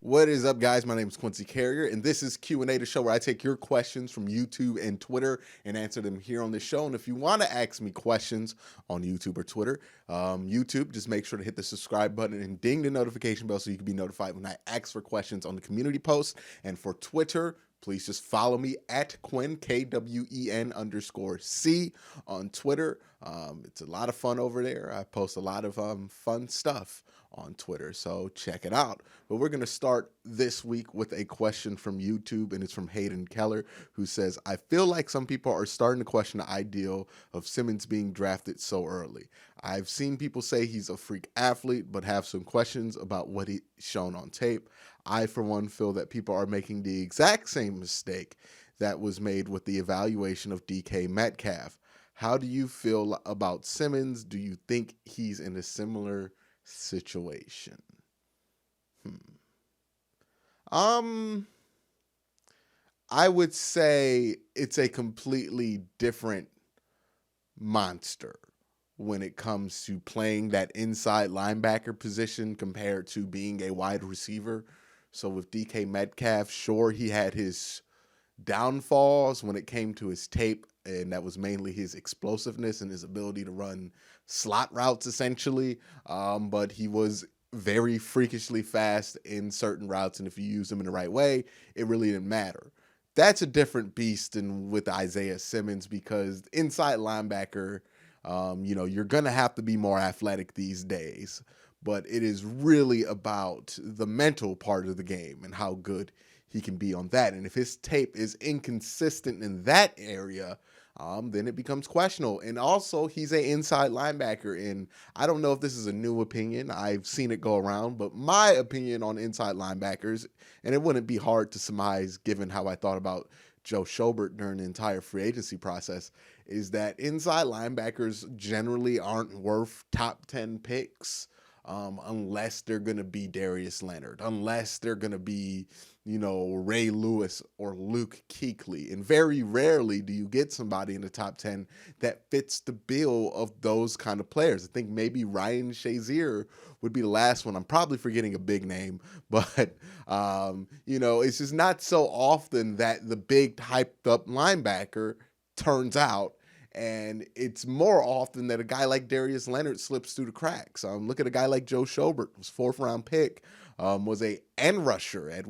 What is up, guys? My name is Quincy Carrier, and this is Q&A, the show where I take your questions from YouTube and Twitter and answer them here on this show. And if you want to ask me questions on YouTube or Twitter, YouTube, just make sure to hit the subscribe button and ding the notification bell so you can be notified when I ask for questions on the community post. And for Twitter, please just follow me at Quen, KWEN_C on Twitter. It's a lot of fun over there. I post a lot of fun stuff on Twitter, so check it out. But we're going to start this week with a question from YouTube, and it's from Hayden Keller, who says, I feel like some people are starting to question the ideal of Simmons being drafted so early. I've seen people say he's a freak athlete, but have some questions about what he's shown on tape. I, for one, feel that people are making the exact same mistake that was made with the evaluation of DK Metcalf. How do you feel about Simmons? Do you think he's in a similar situation? I would say it's a completely different monster when it comes to playing that inside linebacker position compared to being a wide receiver. So with DK Metcalf, sure, he had his downfalls when it came to his tape, and that was mainly his explosiveness and his ability to run slot routes, essentially. But he was very freakishly fast in certain routes, and if you use them in the right way, it really didn't matter. That's a different beast than with Isaiah Simmons, because inside linebacker, you're going to have to be more athletic these days, but it is really about the mental part of the game and how good he can be on that. And if his tape is inconsistent in that area, then it becomes questionable. And also, he's an inside linebacker, and I don't know if this is a new opinion. I've seen it go around, but my opinion on inside linebackers, and it wouldn't be hard to surmise given how I thought about Joe Schobert during the entire free agency process, is that inside linebackers generally aren't worth top 10 picks unless they're going to be Darius Leonard, unless they're going to be, Ray Lewis or Luke Kuechly. And very rarely do you get somebody in the top 10 that fits the bill of those kind of players. I think maybe Ryan Shazier would be the last one. I'm probably forgetting a big name, but, it's just not so often that the big hyped up linebacker turns out. And it's more often that a guy like Darius Leonard slips through the cracks. Look at a guy like Joe Schobert, was 4th round pick, was a end rusher at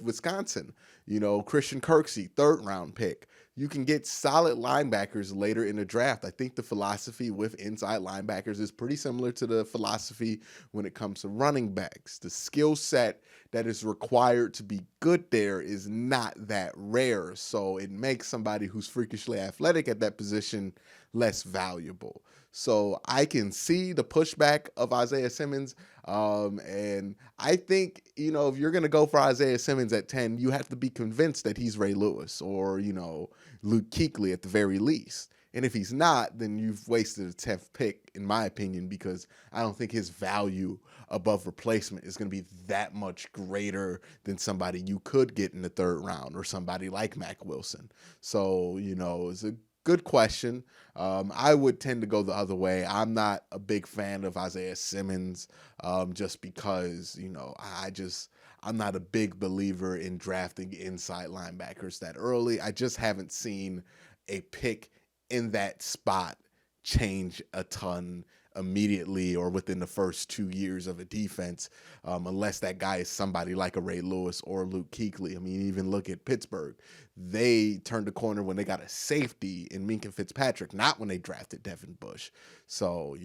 Wisconsin. Christian Kirksey, 3rd round pick. You can get solid linebackers later in the draft. I think the philosophy with inside linebackers is pretty similar to the philosophy when it comes to running backs. The skill set that is required to be good there is not that rare. So it makes somebody who's freakishly athletic at that position less valuable. So I can see the pushback of Isaiah Simmons. And I think, if you're going to go for Isaiah Simmons at 10, you have to be convinced that he's Ray Lewis or, Luke Kuechly at the very least. And if he's not, then you've wasted a 10th pick, in my opinion, because I don't think his value above replacement is going to be that much greater than somebody you could get in the 3rd round or somebody like Mack Wilson. So, it's a good question. I would tend to go the other way. I'm not a big fan of Isaiah Simmons just because, I'm not a big believer in drafting inside linebackers that early. I just haven't seen a pick in that spot change a ton immediately or within the first 2 years of a defense, unless that guy is somebody like a Ray Lewis or Luke Kuechly. I mean, even look at Pittsburgh. They turned the corner when they got a safety in Minkah Fitzpatrick, not when they drafted Devin Bush. So,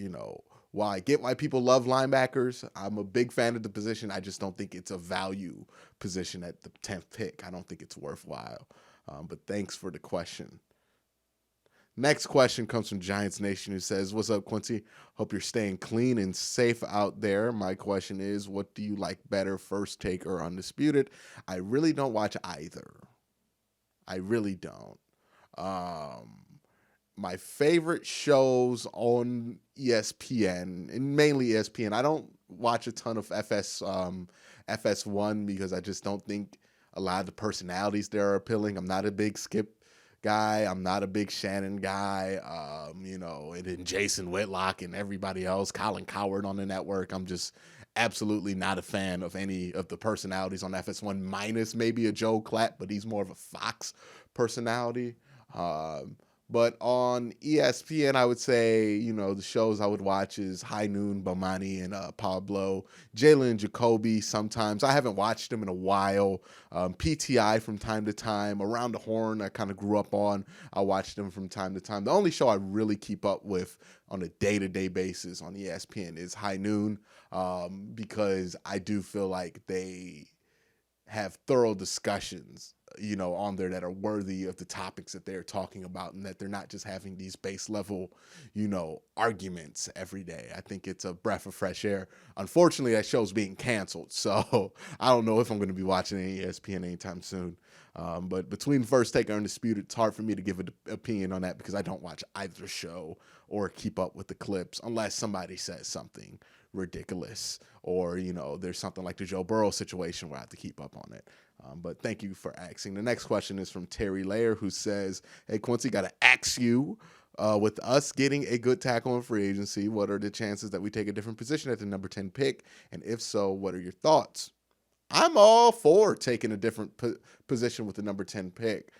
while I get why people love linebackers, I'm a big fan of the position. I just don't think it's a value position at the 10th pick. I don't think it's worthwhile. But thanks for the question. Next question comes from Giants Nation, who says, what's up, Quincy? Hope you're staying clean and safe out there. My question is, what do you like better, First Take or Undisputed? I really don't watch either. I really don't. My favorite shows on ESPN, and mainly ESPN. I don't watch a ton of FS1 because I just don't think a lot of the personalities there are appealing. I'm not a big Skip guy. I'm not a big Shannon guy. And then Jason Whitlock and everybody else, Colin Coward on the network. I'm just absolutely not a fan of any of the personalities on FS1, minus maybe a Joe Clapp, but he's more of a Fox personality. But on ESPN, I would say, the shows I would watch is High Noon, Bomani, and Pablo. Jalen Jacoby sometimes. I haven't watched him in a while. PTI from time to time. Around the Horn, I kind of grew up on. I watched him from time to time. The only show I really keep up with on a day-to-day basis on ESPN is High Noon, because I do feel like they have thorough discussions, on there that are worthy of the topics that they're talking about, and that they're not just having these base level, arguments every day. I think it's a breath of fresh air. Unfortunately, that show's being canceled, so I don't know if I'm going to be watching any ESPN anytime soon. But between First Take and Undisputed, it's hard for me to give an opinion on that because I don't watch either show or keep up with the clips unless somebody says something ridiculous, or there's something like the Joe Burrow situation where I have to keep up on it. But thank you for asking. The next question is from Terry Layer, who says, hey, Quincy, got to ask you, with us getting a good tackle in free agency, what are the chances that we take a different position at the number 10 pick? And if so, what are your thoughts? I'm all for taking a different position with the number 10 pick.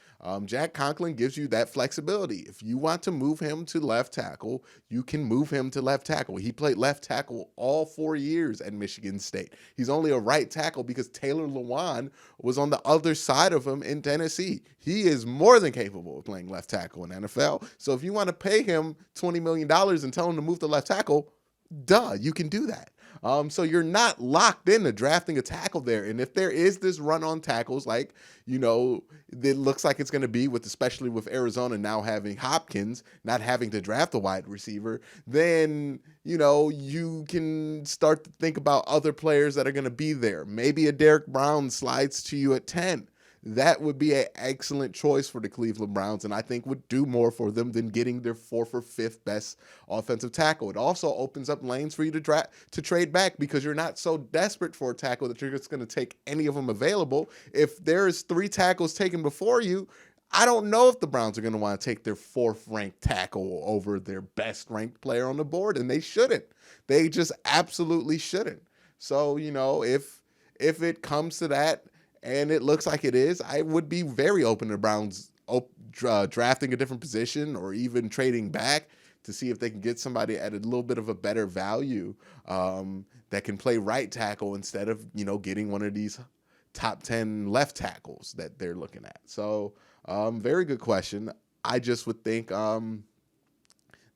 Jack Conklin gives you that flexibility. If you want to move him to left tackle, you can move him to left tackle. He played left tackle all 4 years at Michigan State. He's only a right tackle because Taylor Lewan was on the other side of him in Tennessee. He is more than capable of playing left tackle in NFL. So if you want to pay him $20 million and tell him to move to left tackle, you can do that. So you're not locked into drafting a tackle there. And if there is this run on tackles, like, it looks like it's going to be especially with Arizona now having Hopkins, not having to draft a wide receiver, then, you can start to think about other players that are going to be there. Maybe a Derek Brown slides to you at 10. That would be an excellent choice for the Cleveland Browns, and I think would do more for them than getting their 4th or 5th best offensive tackle. It also opens up lanes for you to trade back, because you're not so desperate for a tackle that you're just going to take any of them available. If there's 3 tackles taken before you, I don't know if the Browns are going to want to take their 4th-ranked tackle over their best-ranked player on the board, and they shouldn't. They just absolutely shouldn't. So, if it comes to that, and it looks like it is, I would be very open to Browns drafting a different position or even trading back to see if they can get somebody at a little bit of a better value that can play right tackle instead of, getting one of these top 10 left tackles that they're looking at. So very good question. I just would think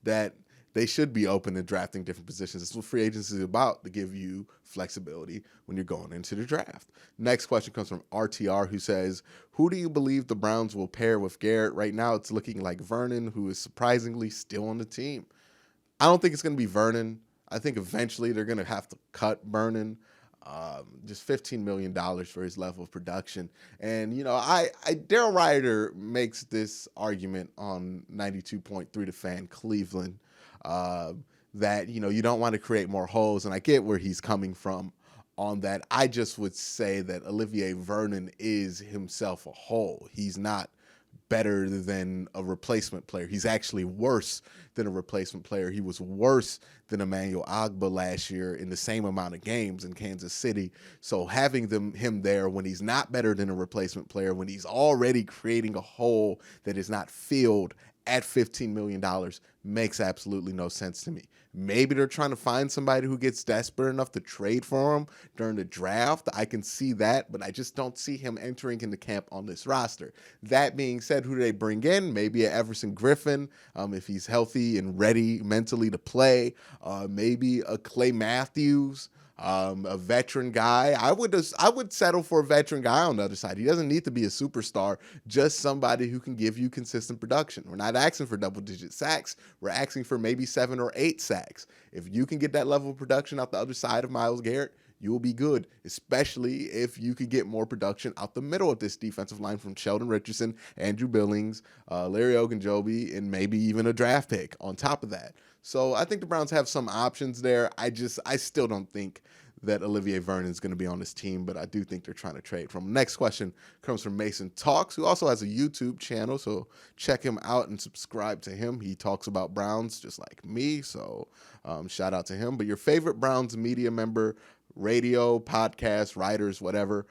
that they should be open to drafting different positions. That's what free agency is about, to give you flexibility when you're going into the draft. Next question comes from RTR, who says, who do you believe the Browns will pair with Garrett? Right now, it's looking like Vernon, who is surprisingly still on the team. I don't think it's going to be Vernon. I think eventually they're going to have to cut Vernon. Just $15 million for his level of production. And, Daryl Ryder makes this argument on 92.3 The Fan Cleveland, that, you don't want to create more holes. And I get where he's coming from on that. I just would say that Olivier Vernon is himself a hole. He's not better than a replacement player. He's actually worse than a replacement player. He was worse than Emmanuel Ogbah last year in the same amount of games in Kansas City. So having him there when he's not better than a replacement player, when he's already creating a hole that is not filled at $15 million, makes absolutely no sense to me. Maybe they're trying to find somebody who gets desperate enough to trade for him during the draft. I can see that, but I just don't see him entering into camp on this roster. That being said, who do they bring in? Maybe a Everson Griffin, if he's healthy and ready mentally to play. Maybe a Clay Matthews, a veteran guy. I would settle for a veteran guy on the other side. He doesn't need to be a superstar, just somebody who can give you consistent production. We're not asking for double-digit sacks. We're asking for maybe 7 or 8 sacks. If you can get that level of production out the other side of Myles Garrett, you will be good, especially if you could get more production out the middle of this defensive line from Sheldon Richardson, Andrew Billings, Larry Ogunjobi, and maybe even a draft pick on top of that. So I think the Browns have some options there. I still don't think that Olivier Vernon is going to be on this team, but I do think they're trying to trade from. Next question comes from Mason Talks, who also has a YouTube channel, so check him out and subscribe to him. He talks about Browns just like me, so shout out to him. But your favorite Browns media member radio, podcasts, writers, whatever.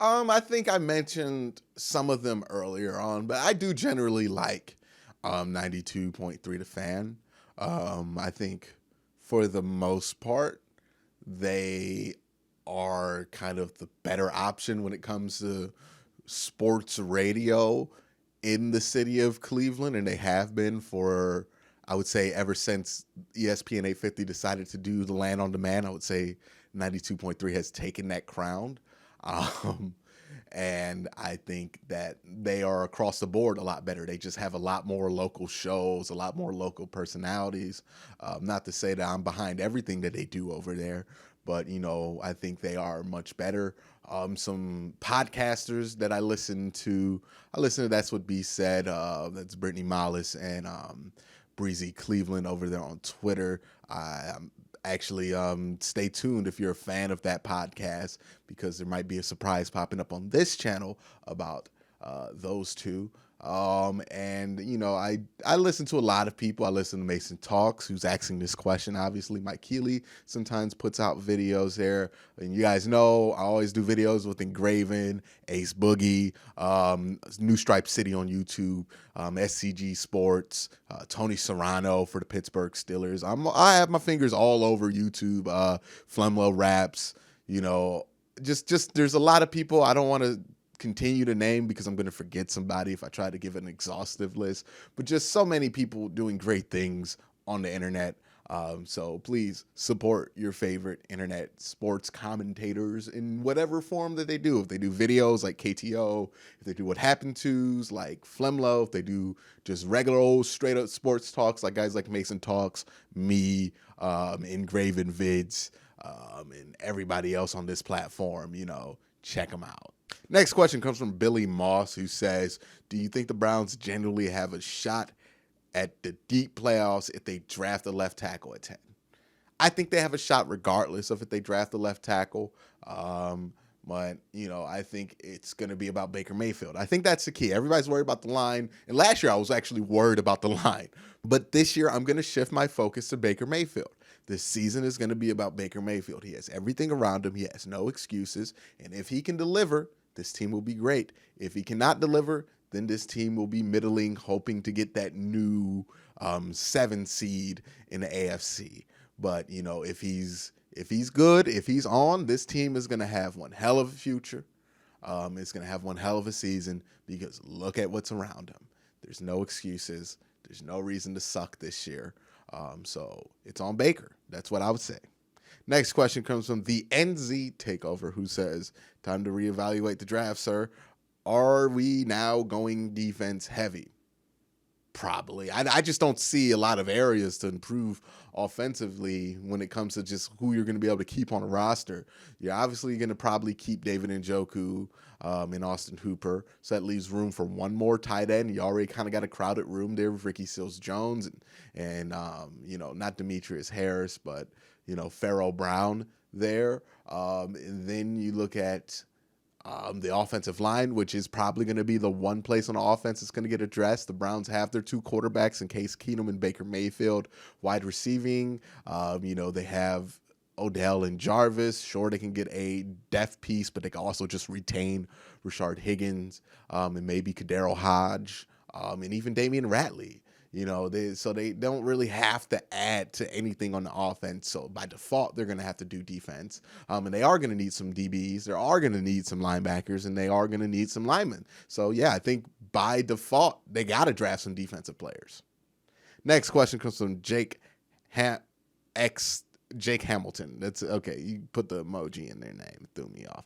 I think I mentioned some of them earlier on, but I do generally like 92.3 The Fan. I think for the most part, they are kind of the better option when it comes to sports radio in the city of Cleveland, and they have been for, I would say, ever since ESPN 850 decided to do the land on demand. I would say 92.3 has taken that crown. Um, and I think that they are across the board a lot better. They just have a lot more local shows, a lot more local personalities. Not to say that I'm behind everything that they do over there, but, I think they are much better. Some podcasters that I listen to That's What B Said. That's Brittany Mollis and Breezy Cleveland over there on Twitter. Actually, stay tuned if you're a fan of that podcast, because there might be a surprise popping up on this channel about those two. And I listen to a lot of people. I listen to Mason Talks, who's asking this question. Obviously, Mike Keeley sometimes puts out videos there, and you guys know I always do videos with Engraven, Ace Boogie, New Stripe City on YouTube, SCG Sports, Tony Serrano for the Pittsburgh Steelers. I have my fingers all over YouTube. Flemlo Raps, just there's a lot of people. I don't want to continue to name because I'm going to forget somebody if I try to give an exhaustive list, but just so many people doing great things on the internet. So please support your favorite internet sports commentators in whatever form that they do. If they do videos like KTO, if they do What Happened To's like Flemlo, if they do just regular old straight up sports talks like guys like Mason Talks, me, Engraven Vids, and everybody else on this platform, check them out. Next question comes from Billy Moss, who says, do you think the Browns genuinely have a shot at the deep playoffs if they draft a left tackle at 10? I think they have a shot regardless of if they draft a left tackle. But, I think it's going to be about Baker Mayfield. I think that's the key. Everybody's worried about the line. And last year I was actually worried about the line. But this year I'm going to shift my focus to Baker Mayfield. This season is going to be about Baker Mayfield. He has everything around him. He has no excuses. And if he can deliver, this team will be great. If he cannot deliver, then this team will be middling, hoping to get that new 7 seed in the AFC. But, if he's good, if he's on, this team is going to have one hell of a future. It's going to have one hell of a season, because look at what's around him. There's no excuses. There's no reason to suck this year. So it's on Baker. That's what I would say. Next question comes from the NZ Takeover, who says, time to reevaluate the draft, sir. Are we now going defense heavy? Probably. I just don't see a lot of areas to improve offensively when it comes to just who you're going to be able to keep on a roster. You're obviously going to probably keep David Njoku and Austin Hooper, so that leaves room for one more tight end. You already kind of got a crowded room there with Ricky Seals-Jones and not Demetrius Harris, but, Pharaoh Brown there. And then you look at the offensive line, which is probably going to be the one place on the offense that's going to get addressed. The Browns have their 2 quarterbacks in Case Keenum and Baker Mayfield. Wide receiving, they have Odell and Jarvis. Sure, they can get a depth piece, but they can also just retain Rashard Higgins and maybe Kadero Hodge and even Damian Ratley. They don't really have to add to anything on the offense. So by default, they're going to have to do defense. And they are going to need some DBs. They are going to need some linebackers, and they are going to need some linemen. So yeah, I think by default, they got to draft some defensive players. Next question comes from Jake Hamilton. That's okay. You put the emoji in their name. It threw me off.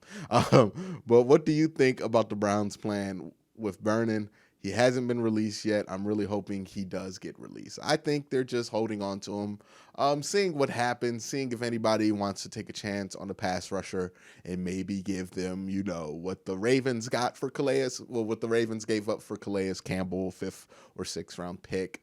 But what do you think about the Browns' plan with Vernon? He hasn't been released yet. I'm really hoping he does get released. I think they're just holding on to him, seeing what happens, seeing if anybody wants to take a chance on the pass rusher and maybe give them, what the Ravens got for Calais. Well, what the Ravens gave up for Calais Campbell, 5th or 6th round pick.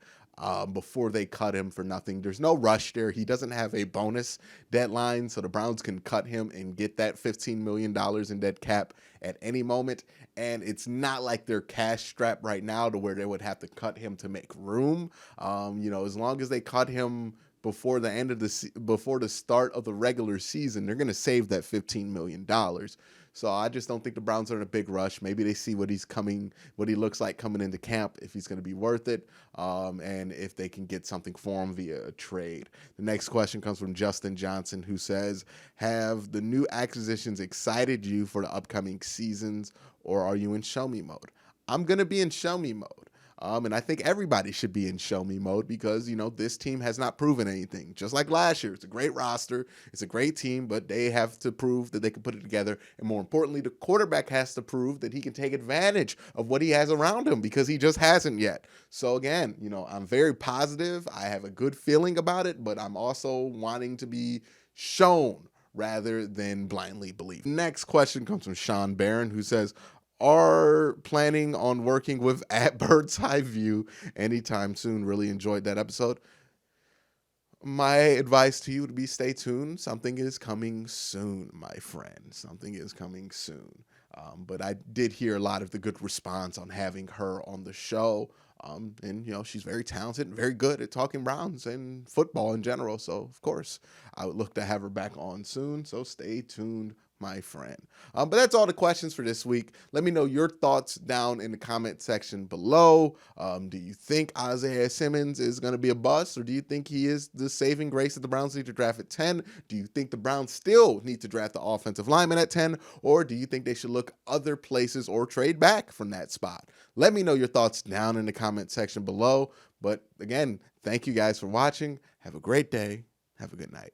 Before they cut him for nothing. There's no rush there. He doesn't have a bonus deadline, so the Browns can cut him and get that $15 million in dead cap at any moment. And it's not like they're cash strapped right now to where they would have to cut him to make room. As long as they cut him before the start of the regular season, they're going to save that $15 million. So I just don't think the Browns are in a big rush. Maybe they see what he looks like coming into camp, if he's going to be worth it, and if they can get something for him via a trade. The next question comes from Justin Johnson, who says, have the new acquisitions excited you for the upcoming seasons, or are you in show me mode? I'm going to be in show me mode. And I think everybody should be in show me mode because, this team has not proven anything. Just like last year, it's a great roster. It's a great team, but they have to prove that they can put it together. And more importantly, the quarterback has to prove that he can take advantage of what he has around him because he just hasn't yet. So again, I'm very positive. I have a good feeling about it, but I'm also wanting to be shown rather than blindly believe. Next question comes from Sean Barron, who says, are planning on working with @BirdsEyeView anytime soon. Really enjoyed that episode. My advice to you would be stay tuned. Something is coming soon, my friend. Something is coming soon. But I did hear a lot of the good response on having her on the show. And, she's very talented and very good at talking Browns and football in general. So, of course, I would look to have her back on soon. So stay tuned, my friend. But that's all the questions for this week. Let me know your thoughts down in the comment section below. Do you think Isaiah Simmons is going to be a bust, or do you think he is the saving grace that the Browns need to draft at 10? Do you think the Browns still need to draft the offensive lineman at 10, or do you think they should look other places or trade back from that spot? Let me know your thoughts down in the comment section below. But again, thank you guys for watching. Have a great day. Have a good night.